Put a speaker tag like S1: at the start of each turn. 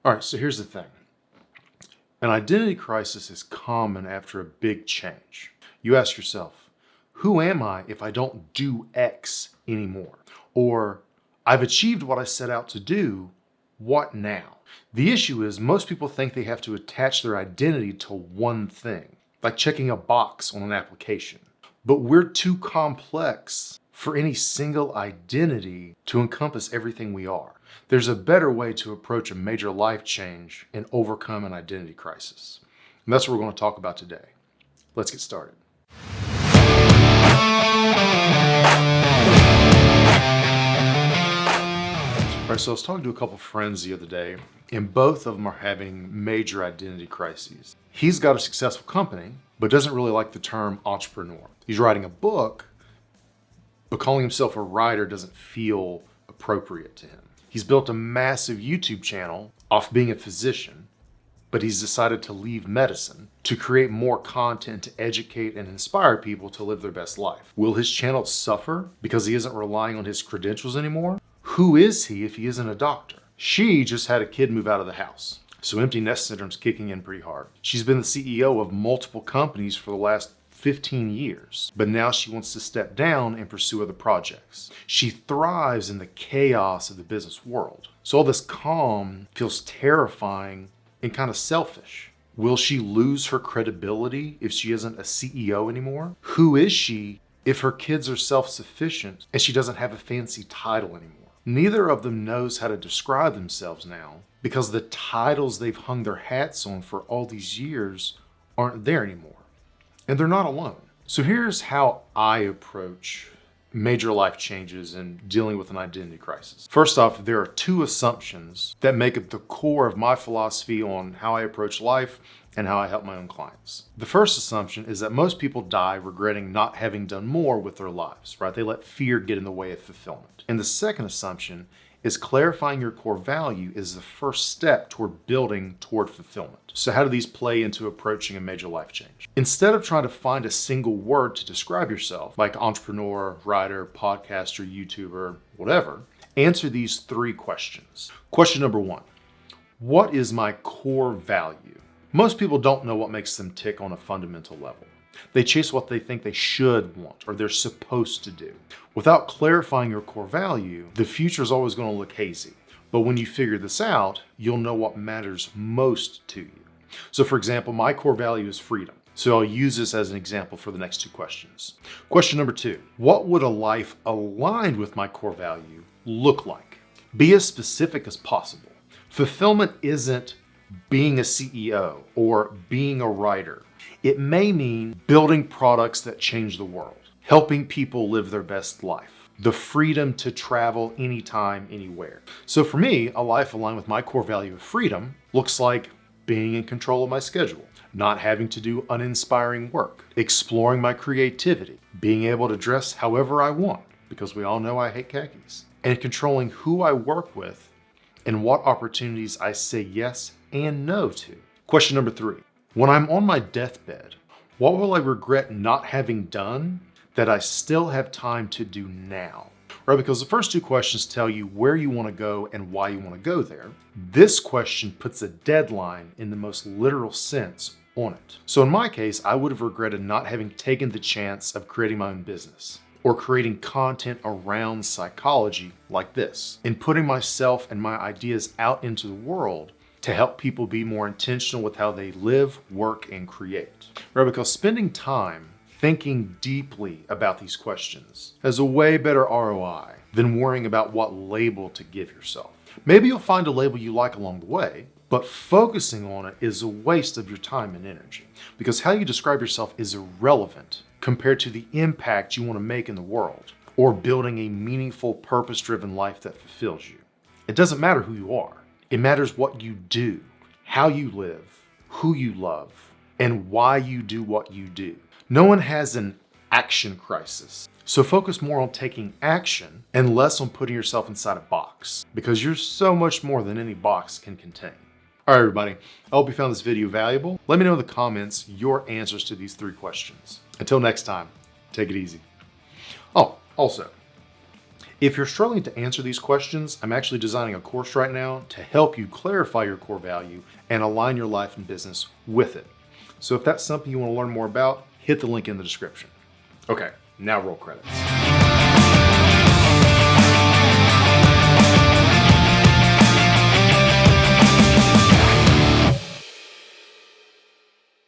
S1: All right, so here's the thing. An identity crisis is common after a big change. You ask yourself, who am I if I don't do X anymore? Or, I've achieved what I set out to do, what now? The issue is most people think they have to attach their identity to one thing, like checking a box on an application. But we're too complex for any single identity to encompass everything we are. There's a better way to approach a major life change and overcome an identity crisis. And that's what we're going to talk about today. Let's get started. All right, so I was talking to a couple friends the other day, and both of them are having major identity crises. He's got a successful company, but doesn't really like the term entrepreneur. He's writing a book, but calling himself a writer doesn't feel appropriate to him. He's built a massive YouTube channel off being a physician, but he's decided to leave medicine to create more content to educate and inspire people to live their best life. Will his channel suffer because he isn't relying on his credentials anymore? Who is he if he isn't a doctor? She just had a kid move out of the house, so empty nest syndrome's kicking in pretty hard. She's been the CEO of multiple companies for the last 15 years, but now she wants to step down and pursue other projects. She thrives in the chaos of the business world. So all this calm feels terrifying and kind of selfish. Will she lose her credibility if she isn't a CEO anymore? Who is she if her kids are self-sufficient and she doesn't have a fancy title anymore? Neither of them knows how to describe themselves now because the titles they've hung their hats on for all these years aren't there anymore. And they're not alone. So here's how I approach major life changes and dealing with an identity crisis. First off, there are two assumptions that make up the core of my philosophy on how I approach life and how I help my own clients. The first assumption is that most people die regretting not having done more with their lives, right? They let fear get in the way of fulfillment. And the second assumption is clarifying your core value is the first step toward building toward fulfillment. So how do these play into approaching a major life change? Instead of trying to find a single word to describe yourself, like entrepreneur, writer, podcaster, YouTuber, whatever, answer these three questions. Question number one, what is my core value? Most people don't know what makes them tick on a fundamental level. They chase what they think they should want or they're supposed to do. Without clarifying your core value, the future is always going to look hazy. But when you figure this out, you'll know what matters most to you. So for example, my core value is freedom. So I'll use this as an example for the next two questions. Question number two, what would a life aligned with my core value look like? Be as specific as possible. Fulfillment isn't being a CEO or being a writer. It may mean building products that change the world, helping people live their best life, the freedom to travel anytime, anywhere. So for me, a life aligned with my core value of freedom looks like being in control of my schedule, not having to do uninspiring work, exploring my creativity, being able to dress however I want, because we all know I hate khakis, and controlling who I work with and what opportunities I say yes and no to. Question number three. When I'm on my deathbed, what will I regret not having done that I still have time to do now? Right? Because the first two questions tell you where you want to go and why you want to go there. This question puts a deadline in the most literal sense on it. So in my case, I would have regretted not having taken the chance of creating my own business or creating content around psychology like this and putting myself and my ideas out into the world to help people be more intentional with how they live, work, and create. Right? Because spending time thinking deeply about these questions has a way better ROI than worrying about what label to give yourself. Maybe you'll find a label you like along the way, but focusing on it is a waste of your time and energy because how you describe yourself is irrelevant compared to the impact you want to make in the world or building a meaningful, purpose-driven life that fulfills you. It doesn't matter who you are. It matters what you do, how you live, who you love, and why you do what you do. No one has an action crisis. So focus more on taking action and less on putting yourself inside a box because you're so much more than any box can contain. All right, everybody. I hope you found this video valuable. Let me know in the comments your answers to these three questions. Until next time, take it easy. Oh, also, If you're struggling to answer these questions, I'm actually designing a course right now to help you clarify your core value and align your life and business with it. So if that's something you want to learn more about, hit the link in the description. Okay, now roll credits.